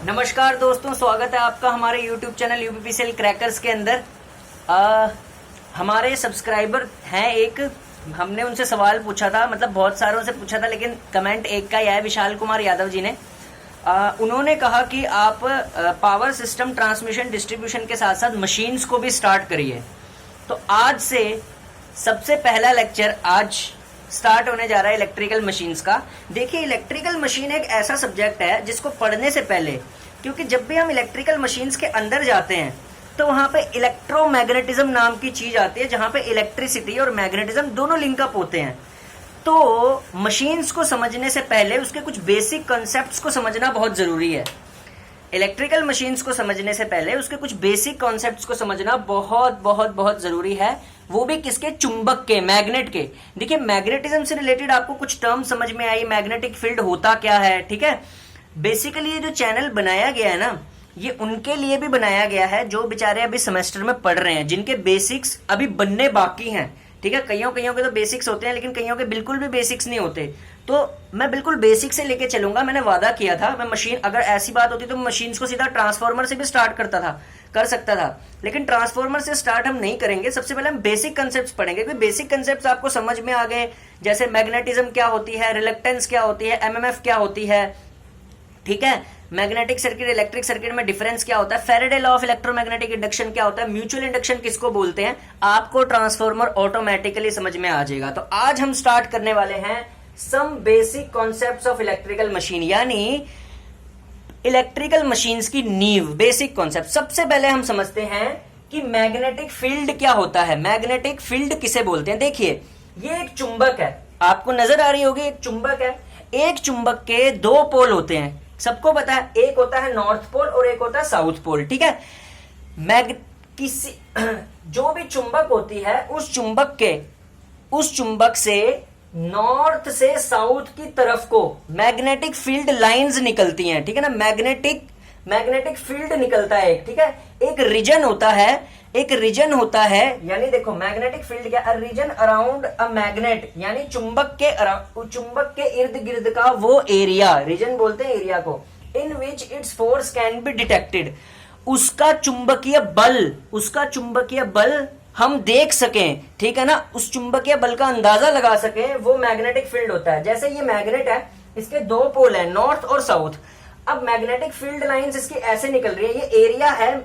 नमस्कार दोस्तों, स्वागत है आपका हमारे YouTube चैनल यूपीपीसीएल क्रैकर्स के अंदर। हमारे सब्सक्राइबर हैं एक, हमने उनसे सवाल पूछा था, मतलब बहुत सारों से पूछा था, लेकिन कमेंट एक का ही आया, विशाल कुमार यादव जी ने। उन्होंने कहा कि आप पावर सिस्टम, ट्रांसमिशन, डिस्ट्रीब्यूशन के साथ साथ मशीन्स को भी स्टार्ट करिए। तो आज से सबसे पहला लेक्चर आज स्टार्ट होने जा रहा है इलेक्ट्रिकल मशीन्स का। देखिए, इलेक्ट्रिकल मशीन एक ऐसा सब्जेक्ट है जिसको पढ़ने से पहले, क्योंकि जब भी हम इलेक्ट्रिकल मशीन्स के अंदर जाते हैं तो वहां पे इलेक्ट्रोमैग्नेटिज्म नाम की चीज आती है, जहां पे इलेक्ट्रिसिटी और मैग्नेटिज्म दोनों लिंकअप होते हैं। तो मशीन्स को समझने से पहले उसके कुछ बेसिक कॉन्सेप्ट्स को समझना बहुत जरूरी है। इलेक्ट्रिकल मशीन्स को समझने से पहले उसके कुछ बेसिक कॉन्सेप्ट्स को समझना बहुत बहुत बहुत जरूरी है, वो भी किसके? चुंबक के, मैग्नेट के। देखिए, मैग्नेटिज्म से रिलेटेड आपको कुछ टर्म समझ में आई, मैग्नेटिक फील्ड होता क्या है, ठीक है। बेसिकली ये जो चैनल बनाया गया है ना, ये उनके लिए भी बनाया गया है जो बेचारे अभी सेमेस्टर में पढ़ रहे हैं, जिनके बेसिक्स अभी बनने बाकी हैं, ठीक है। कईयों के तो बेसिक्स होते हैं, लेकिन कईयों के बिल्कुल भी बेसिक्स नहीं होते। तो मैं बिल्कुल बेसिक से लेके चलूंगा। मैंने वादा किया था, मैं मशीन, अगर ऐसी बात होती तो मशीन्स को सीधा ट्रांसफार्मर से भी स्टार्ट कर सकता था, लेकिन ट्रांसफार्मर से स्टार्ट हम नहीं करेंगे। सबसे पहले हम बेसिक कंसेप्ट्स पढ़ेंगे, क्योंकि बेसिक कंसेप्ट्स आपको समझ में आ गए, जैसे मैग्नेटिज्म क्या होती है, रिलक्टेंस क्या होती है, एमएमएफ क्या होती है, ठीक है। मैग्नेटिक सर्किट, इलेक्ट्रिक सर्किट में डिफरेंस क्या होता है, Faraday law of electromagnetic induction क्या होता है, म्यूचुअल इंडक्शन किसको बोलते हैं, आपको ट्रांसफार्मर ऑटोमेटिकली समझ में आ जाएगा। तो आज हम स्टार्ट करने वाले हैं some basic concepts of electrical machine, यानी इलेक्ट्रिकल मशीन्स की नींव, बेसिक कॉन्सेप्ट। सबसे पहले हम समझते हैं कि मैग्नेटिक फील्ड क्या होता है, मैग्नेटिक फील्ड किसे बोलते हैं। देखिए, ये एक चुंबक है, आपको नजर आ रही होगी, एक चुंबक है। एक चुंबक के दो पोल होते हैं, सबको पता है, एक होता है नॉर्थ पोल और एक होता है साउथ पोल, ठीक है। किसी जो भी चुंबक होती है, उस चुंबक से नॉर्थ से साउथ की तरफ को मैग्नेटिक फील्ड लाइंस निकलती हैं, ठीक है ना। मैग्नेटिक फील्ड निकलता है एक, ठीक है। एक रीजन होता है, यानी देखो मैग्नेटिक फील्ड क्या, a region around a magnet, यानी चुंबक के इर्द गिर्द का वो एरिया, रीजन बोलते हैं एरिया को, in which its force can be detected. उसका चुंबकीय बल हम देख सकें, ठीक है ना, उस चुंबकीय बल का अंदाजा लगा सकें, वो मैग्नेटिक फील्ड होता है। जैसे ये मैग्नेट है, इसके दो पोल है, नॉर्थ और साउथ। अब मैग्नेटिक फील्ड लाइंस इसकी ऐसे निकल रही है, ये एरिया है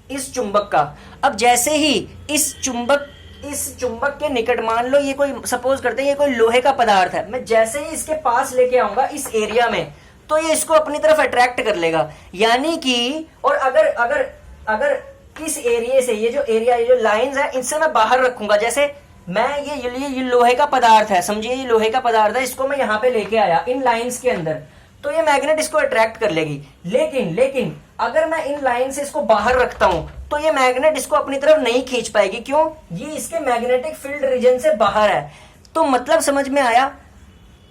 इस चुंबक का। अब जैसे ही इस चुंबक के निकट, मान लो ये कोई, सपोज करते हैं ये कोई लोहे का पदार्थ है, मैं जैसे ही इसके पास लेके आऊंगा इस एरिया में, तो ये इसको अपनी तरफ अट्रैक्ट कर लेगा, यानी कि, और अगर इस एरिया से, ये जो लाइंस है, इनसे मैं बाहर रखूंगा, जैसे मैं ये लोहे का पदार्थ है, समझिए ये लोहे का पदार्थ है, इसको मैं यहां पे लेके आया इन लाइंस के अंदर, तो ये मैग्नेट इसको अट्रैक्ट कर लेगी। लेकिन अगर मैं इन लाइन से इसको बाहर रखता हूं, तो ये मैग्नेट इसको अपनी तरफ नहीं खींच पाएगी। क्यों? ये इसके मैग्नेटिक फील्ड रीजन से बाहर है। तो मतलब समझ में आया,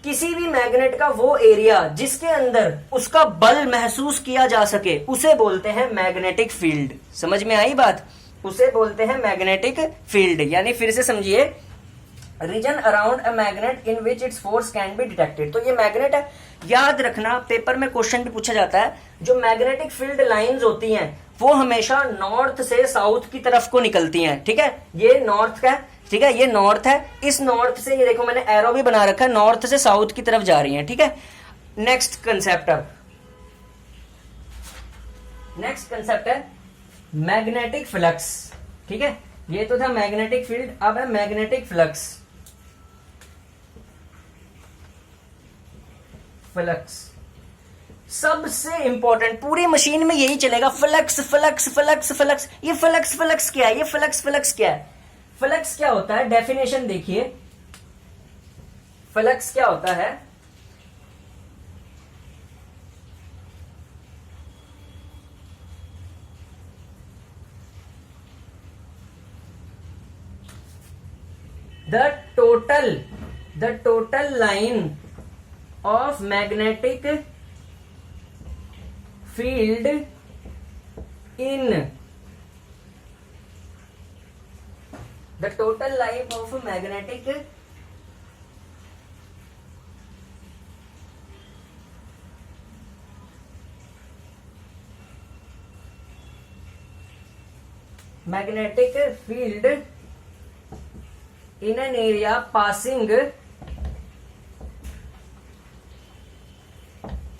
किसी भी मैग्नेट का वो एरिया जिसके अंदर उसका बल महसूस किया जा सके, उसे बोलते हैं मैग्नेटिक फील्ड। समझ में आई बात? उसे बोलते हैं मैग्नेटिक फील्ड। यानी फिर से समझिए, region around a magnet in which its force can be detected. तो ये मैग्नेट है, याद रखना, पेपर में क्वेश्चन भी पूछा जाता है, जो मैग्नेटिक फील्ड लाइंस होती हैं वो हमेशा नॉर्थ से साउथ की तरफ को निकलती हैं, ठीक है। ये नॉर्थ का, ठीक है, ये नॉर्थ है, इस नॉर्थ से, ये देखो मैंने एरो भी बना रखा है, नॉर्थ से साउथ की तरफ जा रही है, ठीक है। नेक्स्ट कंसेप्ट है मैग्नेटिक फ्लक्स, ठीक है। ये तो था मैग्नेटिक फील्ड, अब है मैग्नेटिक फ्लक्स। सबसे इंपॉर्टेंट, पूरी मशीन में यही चलेगा, फ्लक्स फ्लक्स फ्लक्स फ्लक्स। ये फ्लक्स क्या है, ये फ्लक्स क्या है, फ्लक्स क्या होता है, डेफिनेशन देखिए, फ्लक्स क्या होता है। the total line of magnetic field in the total life of magnetic magnetic field in an area passing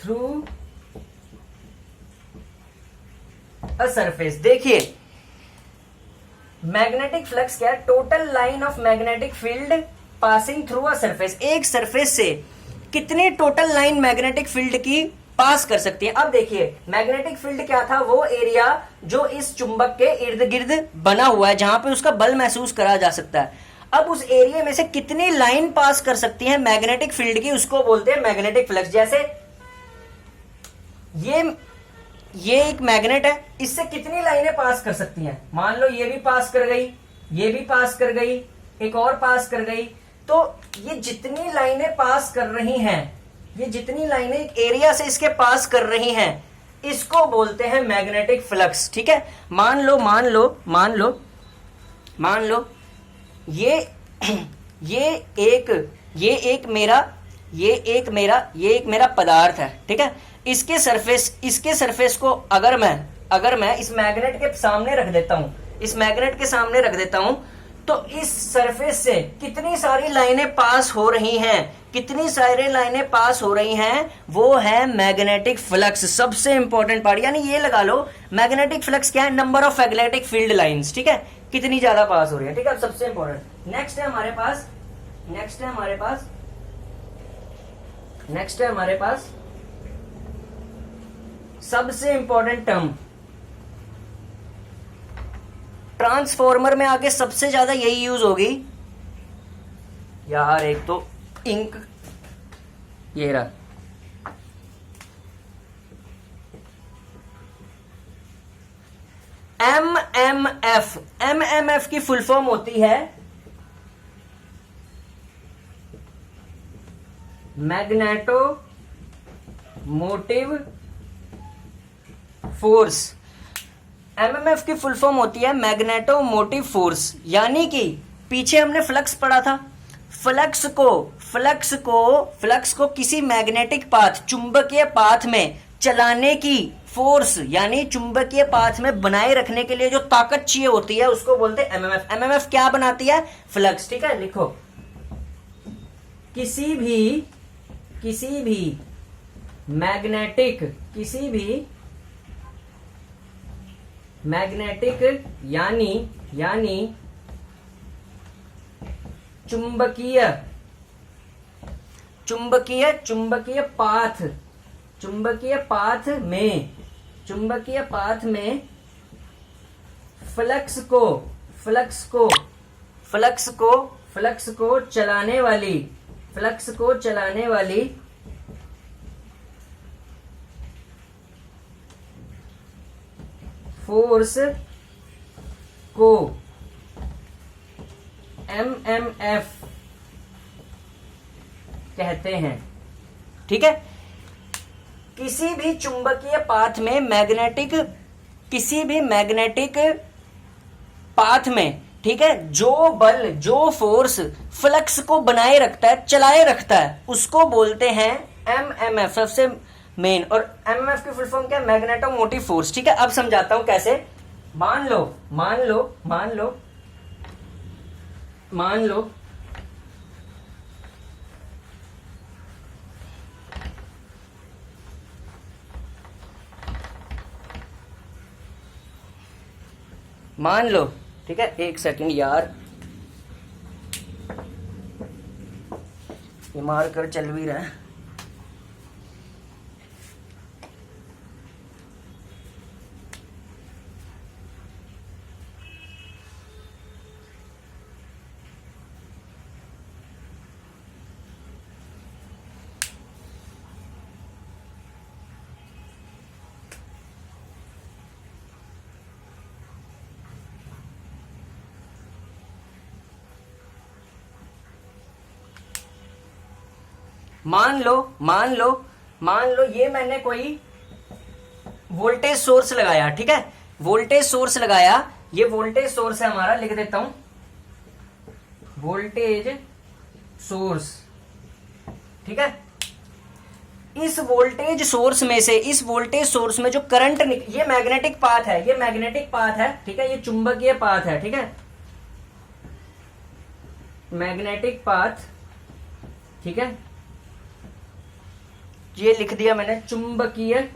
through a surface. देखिए मैग्नेटिक फ्लक्स क्या है, total line of magnetic field passing through a surface. एक surface से कितनी total line magnetic field की पास कर सकती है। अब देखिए मैग्नेटिक फील्ड क्या था, वो एरिया जो इस चुंबक के इर्द गिर्द बना हुआ है, जहां पे उसका बल महसूस करा जा सकता है। अब उस एरिया में से कितनी लाइन पास कर सकती है मैग्नेटिक फील्ड की, उसको बोलते हैं मैग्नेटिक फ्लक्स। जैसे ये एक मैग्नेट है, इससे कितनी लाइनें पास कर सकती हैं, मान लो ये भी पास कर गई, ये भी पास कर गई, एक और पास कर गई। तो ये जितनी लाइनें पास कर रही हैं, ये जितनी लाइनें एक एरिया से इसके पास कर रही हैं, इसको बोलते हैं मैग्नेटिक फ्लक्स। ठीक है, मान लो मान लो मान लो मान लो ये एक मेरा पदार्थ है। ठीक है, इसके सरफेस को अगर मैं इस मैग्नेट के सामने रख देता हूं, तो इस सरफेस से कितनी सारी लाइनें पास हो रही हैं, वो है मैग्नेटिक फ्लक्स। सबसे इंपॉर्टेंट पार्ट, यानी ये लगा लो मैग्नेटिक फ्लक्स क्या है, number of magnetic field lines. ठीक है, कितनी ज्यादा पास हो रही है। ठीक है, अब सबसे इंपॉर्टेंट नेक्स्ट है हमारे पास सबसे इंपॉर्टेंट टर्म, ट्रांसफॉर्मर में आके सबसे ज्यादा यही यूज होगी यार। एक तो इंक, ये रहा, एमएमएफ की फुल फॉर्म होती है मैग्नेटो मोटिव फोर्स। एमएमएफ की फुल फॉर्म होती है मैग्नेटो मोटिव फोर्स, यानी कि पीछे हमने फ्लक्स पढ़ा था, फ्लक्स को किसी मैग्नेटिक पाथ, चुंबकीय पाथ में चलाने की फोर्स, यानी चुंबकीय पाथ में बनाए रखने के लिए जो ताकत चाहिए होती है, उसको बोलते हैं एमएमएफ। एमएमएफ क्या बनाती है, फ्लक्स। ठीक है, लिखो किसी भी मैग्नेटिक यानी चुंबकीय पाथ में फ्लक्स को चलाने वाली फोर्स को एमएमएफ कहते हैं। ठीक है, किसी भी चुंबकीय पाथ में मैग्नेटिक पाथ में, ठीक है, जो फोर्स फ्लक्स को बनाए रखता है, चलाए रखता है, उसको बोलते हैं एमएमएफ। सबसे मेन, और एमएमएफ की फुल फॉर्म क्या है, मैग्नेटो मोटिव फोर्स। ठीक है, अब समझाता हूं कैसे। मान लो, ठीक है, एक सेकंड यार, ये मार्कर चल भी रहा है। मान लो ये मैंने कोई वोल्टेज सोर्स लगाया। ठीक है, वोल्टेज सोर्स लगाया, ये वोल्टेज सोर्स है हमारा, लिख देता हूं वोल्टेज सोर्स। ठीक है, इस वोल्टेज सोर्स में से, इस वोल्टेज सोर्स में जो करंट, ये मैग्नेटिक पाथ है, ये मैग्नेटिक पाथ है, ठीक है, ये चुंबकीय पाथ है, ठीक है, मैग्नेटिक पाथ, ठीक है, ये लिख दिया मैंने, चुंबकीय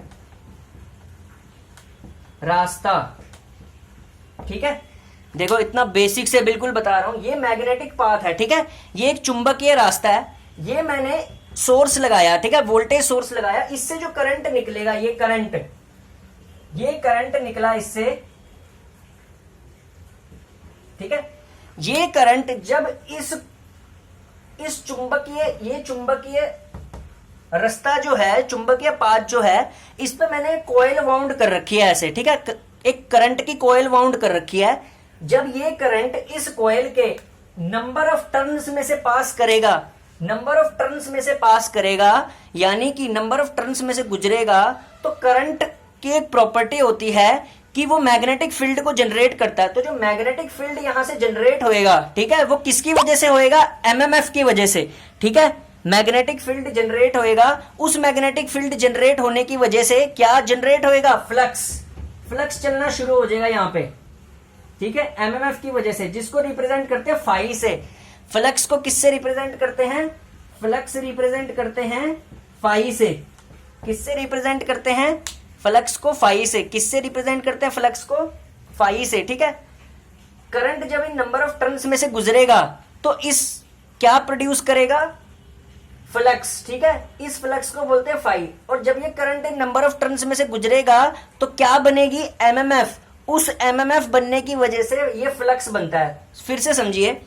रास्ता, ठीक है। देखो इतना बेसिक से बिल्कुल बता रहा हूं, ये मैग्नेटिक पाथ है, ठीक है, ये एक चुंबकीय रास्ता है, ये मैंने सोर्स लगाया, ठीक है, वोल्टेज सोर्स लगाया, इससे जो करंट निकलेगा, ये करंट निकला इससे, ठीक है, ये करंट जब इस चुंबकीय, ये चुंबकीय रास्ता जो है, चुंबकीय पाथ जो है, इस पे मैंने कॉइल वाउंड कर रखी है ऐसे, ठीक है, एक करंट की कॉइल वाउंड कर रखी है। जब ये करंट इस कॉइल के नंबर ऑफ टर्न्स में से पास करेगा, नंबर ऑफ टर्न्स में से पास करेगा, यानी कि नंबर ऑफ टर्न्स में से गुजरेगा, तो करंट की एक प्रॉपर्टी होती है कि वो मैग्नेटिक फील्ड को जनरेट करता है। तो जो मैग्नेटिक फील्ड यहां से जनरेट होएगा, ठीक है, वो किसकी वजह से होएगा? एमएमएफ की वजह से, ठीक है, मैग्नेटिक फील्ड जनरेट होएगा। उस मैग्नेटिक फील्ड जनरेट होने की वजह से क्या जनरेट होएगा? फ्लक्स चलना शुरू हो जाएगा यहां पे, ठीक है, एमएमएफ की वजह से, जिसको रिप्रेजेंट करते हैं फाई से। फ्लक्स को किससे रिप्रेजेंट करते हैं? फ्लक्स रिप्रेजेंट करते हैं फाई से। किससे रिप्रेजेंट करते हैं? फ्लक्स को फाई से। किससे रिप्रेजेंट करते हैं फ्लक्स को? फाई से, ठीक है। करंट जब इन नंबर ऑफ टर्न्स में से गुजरेगा तो इस क्या प्रोड्यूस करेगा? फ्लक्स, ठीक है, इस फ्लक्स को बोलते हैं फाई। और जब ये current in number of turns में से गुजरेगा तो क्या बनेगी? एमएमएफ। उस एमएमएफ बनने की वजह से ये फ्लक्स बनता है। फिर से समझिए,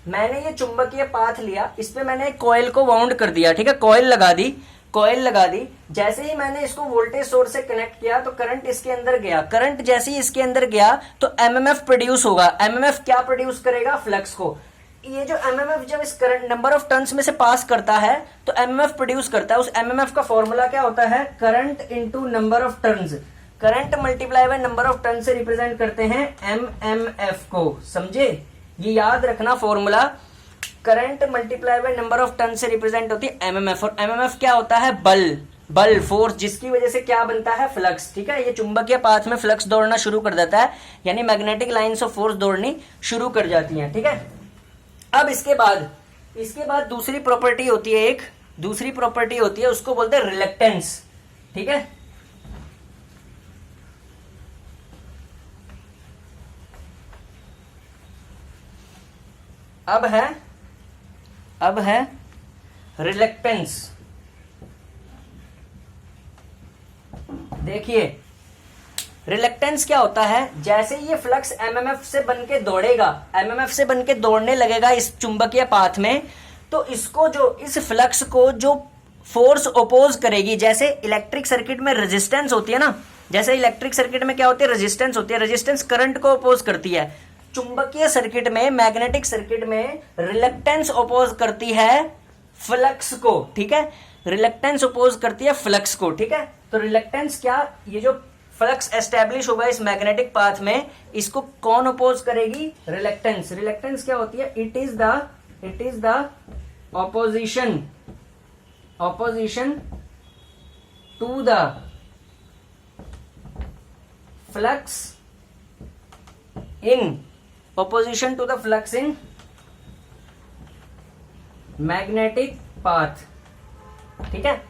मैंने ये चुंबकीय पाथ लिया, इस पे मैंने कॉइल को वाउंड कर दिया, ठीक है, कॉइल लगा दी। जैसे ही मैंने इसको वोल्टेज सोर्स से कनेक्ट किया तो करंट इसके अंदर गया। करंट जैसे ही इसके अंदर गया तो एमएमएफ प्रोड्यूस होगा। एमएमएफ क्या प्रोड्यूस करेगा? फ्लक्स को। ये जो एमएमएफ जब इस करंट नंबर ऑफ टर्न्स में से पास करता है तो एमएमएफ प्रोड्यूस करता है। उस एमएमएफ का फॉर्मूला क्या होता है? Current into number of turns. Current multiply by number of turn से रिप्रेजेंट करते हैं एमएमएफ को। समझे? ये याद रखना formula. Current multiply by number of turn से रिप्रेजेंट होती है एमएमएफ। और एमएमएफ क्या होता है? बल, फोर्स, जिसकी वजह से क्या बनता है? फ्लक्स, ठीक है। ये चुंबकीय पाथ में फ्लक्स दौड़ना शुरू कर देता है, यानी मैग्नेटिक लाइंस ऑफ फोर्स दौड़नी शुरू कर जाती हैं, ठीक है। अब इसके बाद दूसरी प्रॉपर्टी होती है, उसको बोलते हैं रिलक्टेंस, ठीक है। अब है रिलक्टेंस। देखिए रिलक्टेंस क्या होता है? जैसे ये फ्लक्स एमएमएफ से बनके दौड़ेगा, एमएमएफ से बनके दौड़ने लगेगा इस चुंबकीय पाथ में, तो इसको जो इस फ्लक्स को जो फोर्स ओपोज करेगी, जैसे इलेक्ट्रिक सर्किट में रेजिस्टेंस होती है ना, जैसे इलेक्ट्रिक सर्किट में क्या होती है? रेजिस्टेंस होती है। रेजिस्टेंस करंट को ओपोज करती है। चुंबकीय सर्किट में, मैग्नेटिक सर्किट में रिलक्टेंस ओपोज करती है फ्लक्स को, ठीक है। रिलक्टेंस ओपोज करती है फ्लक्स को, ठीक है। तो रिलक्टेंस क्या? ये जो फ्लक्स एस्टेब्लिश होगा इस मैग्नेटिक पाथ में, इसको कौन ओपोज करेगी? रिलक्टेंस। रिलक्टेंस क्या होती है? It is the opposition to the flux in magnetic path, ठीक है।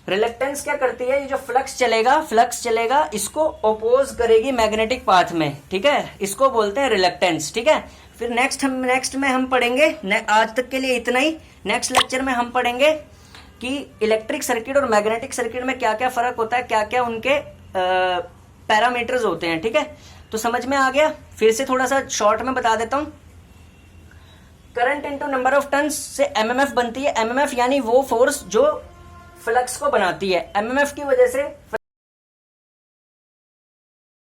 रिलक्टेंस क्या करती है? ये जो फ्लक्स चलेगा इसको ओपोज करेगी मैग्नेटिक पाथ में, ठीक है। इसको बोलते हैं रिलक्टेंस, ठीक है। फिर नेक्स्ट में हम पढ़ेंगे, आज तक के लिए इतना ही। नेक्स्ट लेक्चर में हम पढ़ेंगे कि इलेक्ट्रिक सर्किट और मैग्नेटिक सर्किट में क्या क्या फर्क होता है, क्या क्या उनके पैरामीटर्स होते हैं, ठीक है। तो समझ में आ गया? फिर से थोड़ा सा शॉर्ट में बता देता हूं। Current into number of turns से एमएमएफ बनती है। एमएमएफ यानी वो फोर्स जो फ्लक्स को बनाती है। एमएमएफ की वजह से